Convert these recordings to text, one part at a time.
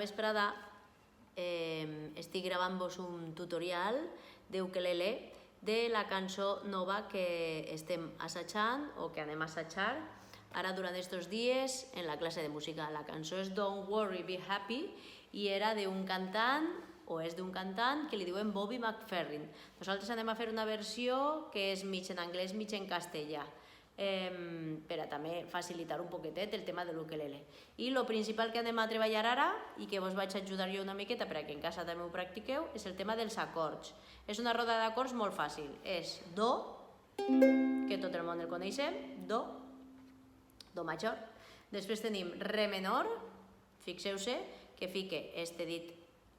vesprada estic gravant-vos un tutorial d'ukelele de la cançó nova que estem assajant o que anem a assajar ara durant aquests dies en la classe de música. La cançó és Don't Worry, Be Happy i era d'un cantant o és d'un cantant que li diuen Bobby McFerrin. Nosaltres anem a fer una versió que és mig en anglès, mig en castellà, per a també facilitar un poquetet el tema de l'ukelele. I el principal que anem a treballar ara, i que vos vaig ajudar jo una miqueta perquè en casa també ho practiqueu, és el tema dels acords. És una roda d'acords molt fàcil. És Do, que tot el món el coneixem, Do, Do major. Després tenim Re menor, fixeu-se que fique este dit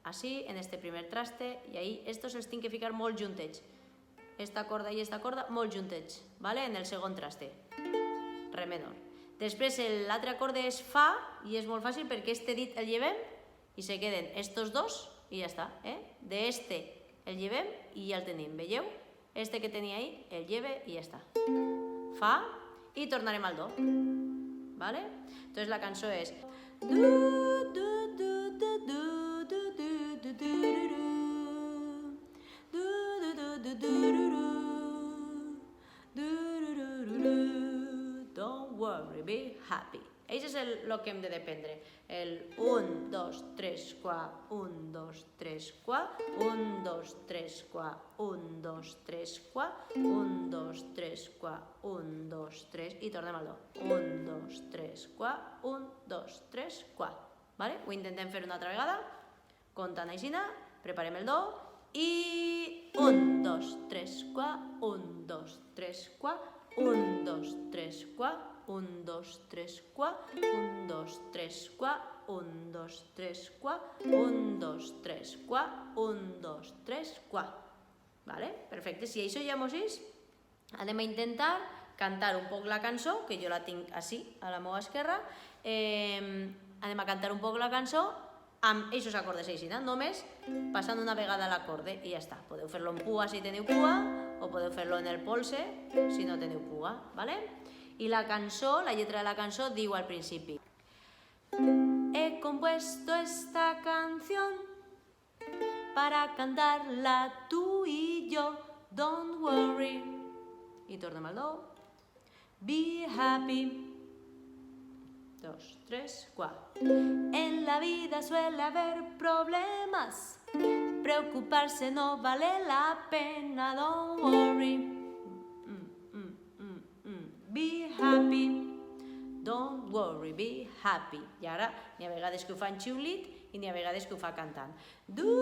així, en este primer traste, i ahí estos els tinc que ficar molt juntets. Esta corda i esta corda molt juntets, en el segon traste, Re menor. Després l'altre acorde és Fa, i és molt fàcil perquè este dit el llevem i se queden estos dos i ja està. De este el llevem i ja el tenim, veieu? Este que tenia ahí el lleve i ja està. Fa i tornarem al Do. Entonces la cançó és Don't worry, be happy. Això és el que hem de dependre. El 1, 2, 3, 4, 1, 2, 3, 4, 1, 2, 3, 4, 1, 2, 3, 4, 1, 2, 3, 4, 1, 2, 3, i tornem al Do. 1, 2, 3, 4, 1, 2, 3, 4. Ho intentem fer una altra vegada, comptant així, preparem el Do, i 1, 2, 3, 4, 1, 2, 3, 4, 1, 2, 3, 4, 1, 2, 3, 4, 1, 2, 3, 4, 1, 2, 3, 4, 1, 2, 3, 4, 1, 2, 3, 4. Perfecte, si això ja mos és, anem a intentar cantar un poc la cançó, que jo la tinc així, a la meva esquerra, anem a cantar un poc la cançó amb aquests acordes així, només passant una vegada l'acorde i ja està. Podeu fer-lo en pua si teniu pua, o podeu fer-lo en el polse si no teniu pua, I la cançó, la lletra de la cançó diu al principi: He compuesto esta canción para cantarla tú y yo. Don't worry. I tornem al Do. Be happy. 2, 3, 4. En la vida suele haber problemas. Preocuparse no vale la pena. Don't worry. Be happy. Don't worry, be happy. I ara n'hi ha vegades que ho fa en xiulit i n'hi ha vegades que ho fa cantant. Don't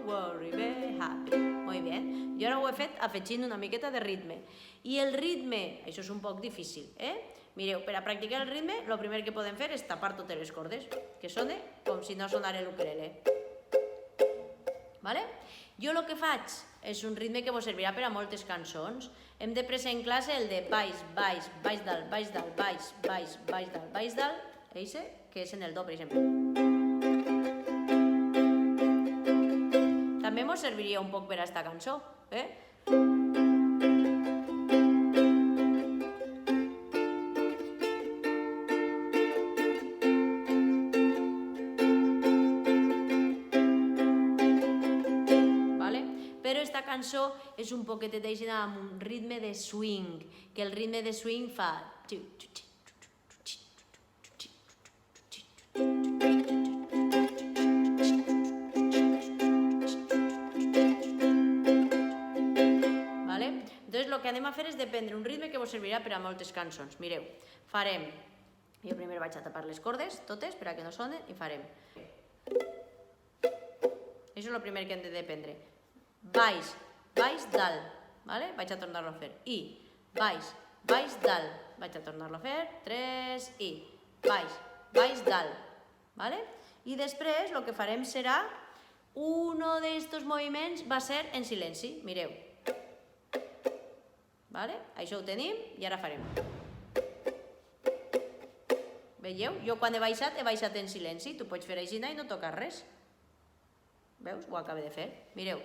worry, be happy. Molt bé. Jo ara ho he fet afegint una miqueta de ritme. I el ritme, això és un poc difícil, Mireu, per a practicar el ritme, el primer que podem fer és tapar totes les cordes, que sona com si no sonara l'ukelele. Jo el que faig és un ritme que vos servirà per a moltes cançons. Hem de presar en classe el de baix, baix, baix dalt, baix dalt, baix, baix, baix dalt, baix dalt, que és en el Do, per exemple. També mos serviria un poc per a esta cançó, Però esta cançó és un poquetet amb un ritme de swing, que el ritme de swing fa... Entonces el que anem a fer és dependre un ritme que vos servirà per a moltes cançons. Mireu, farem... Jo primer vaig a tapar les cordes, totes, per a que no sonen, i farem... Això és el primer que hem de dependre. Baix, baix, dalt, vaig a tornar-lo a fer, i baix, baix, dalt, vaig a tornar-lo a fer, 3, i baix, baix, dalt, i després el que farem serà, un d'aquests moviments va ser en silenci, mireu, això ho tenim i ara farem, veieu? Jo quan he baixat en silenci, tu pots fer així i no tocar res. Veus? Ho acabo de fer. Mireu.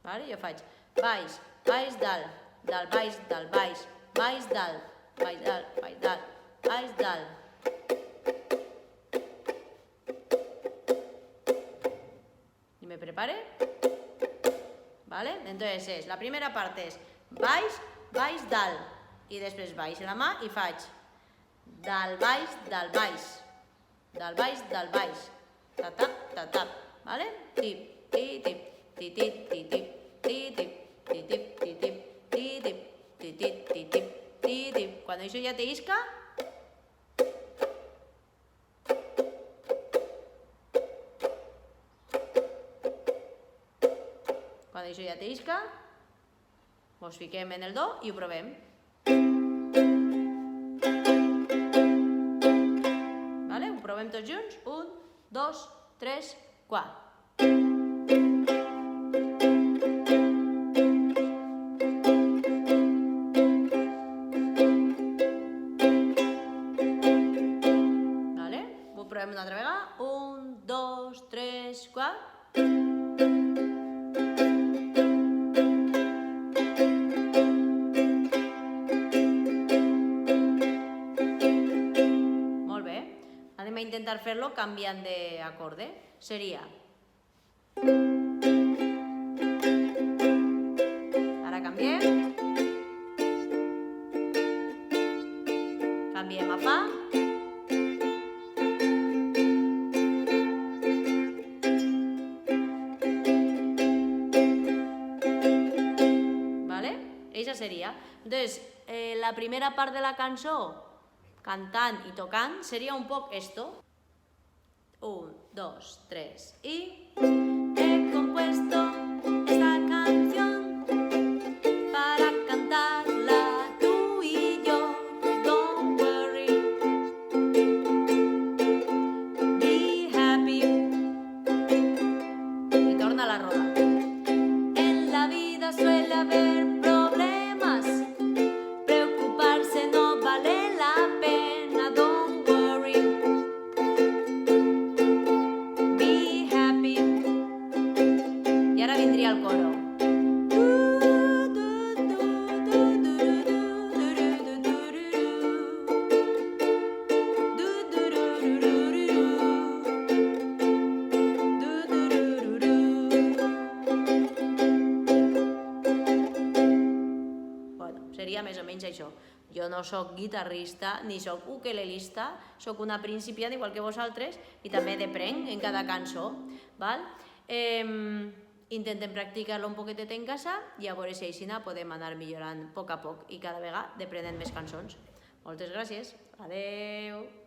Vale? Jo faig baix, baix, dalt, dalt, baix, dalt, baix, baix, dalt, baix, dalt, baix, dalt, baix, dalt. Y me prepare. ¿Vale? Entonces la primera parte és baix, baix, dalt. I després baix la mà i faig dalt, baix, dalt, baix. Dalt, baix, dalt, baix. Ta-tap, ta-tap. ¿Vale? Tip, ti-tip, ti-tip, ti-tip, ti-tip, ti-tip, ti-tip, ti-tip, ti-tip, ti-tip, ti-tip. Cuando eso ya te isca, quan això ja té isca, mos fiquem en el do i ho provem. Vale? Ho provem tots junts. 1, 2, 3, 4. Vale? Ho provem una altra vegada. 1, 2, 3, 4. Anem a intentar fer-lo canviant d'acorde. Seria... Ara canviem. Canviem a fa. Vale? Eixa seria. Entonces, la primera part de la cançó cantant y tocant sería un poco esto. 1, 2, 3 y... He compuesto esta canción para cantarla tú y yo. Don't worry, be happy. Y torna la roda. En la vida suele haber problemas. Preocuparse no vale la pena. Don't worry, be happy. Y ahora vendría el coro. Seria més o menys això. Jo no sóc guitarrista ni sóc ukelelista, sóc una principiant igual que vosaltres i també deprenc en cada cançó. Val? Intentem practicar-lo un poquetet en casa i a veure si així podem anar millorant a poc i cada vegada deprenent més cançons. Moltes gràcies. Adeu.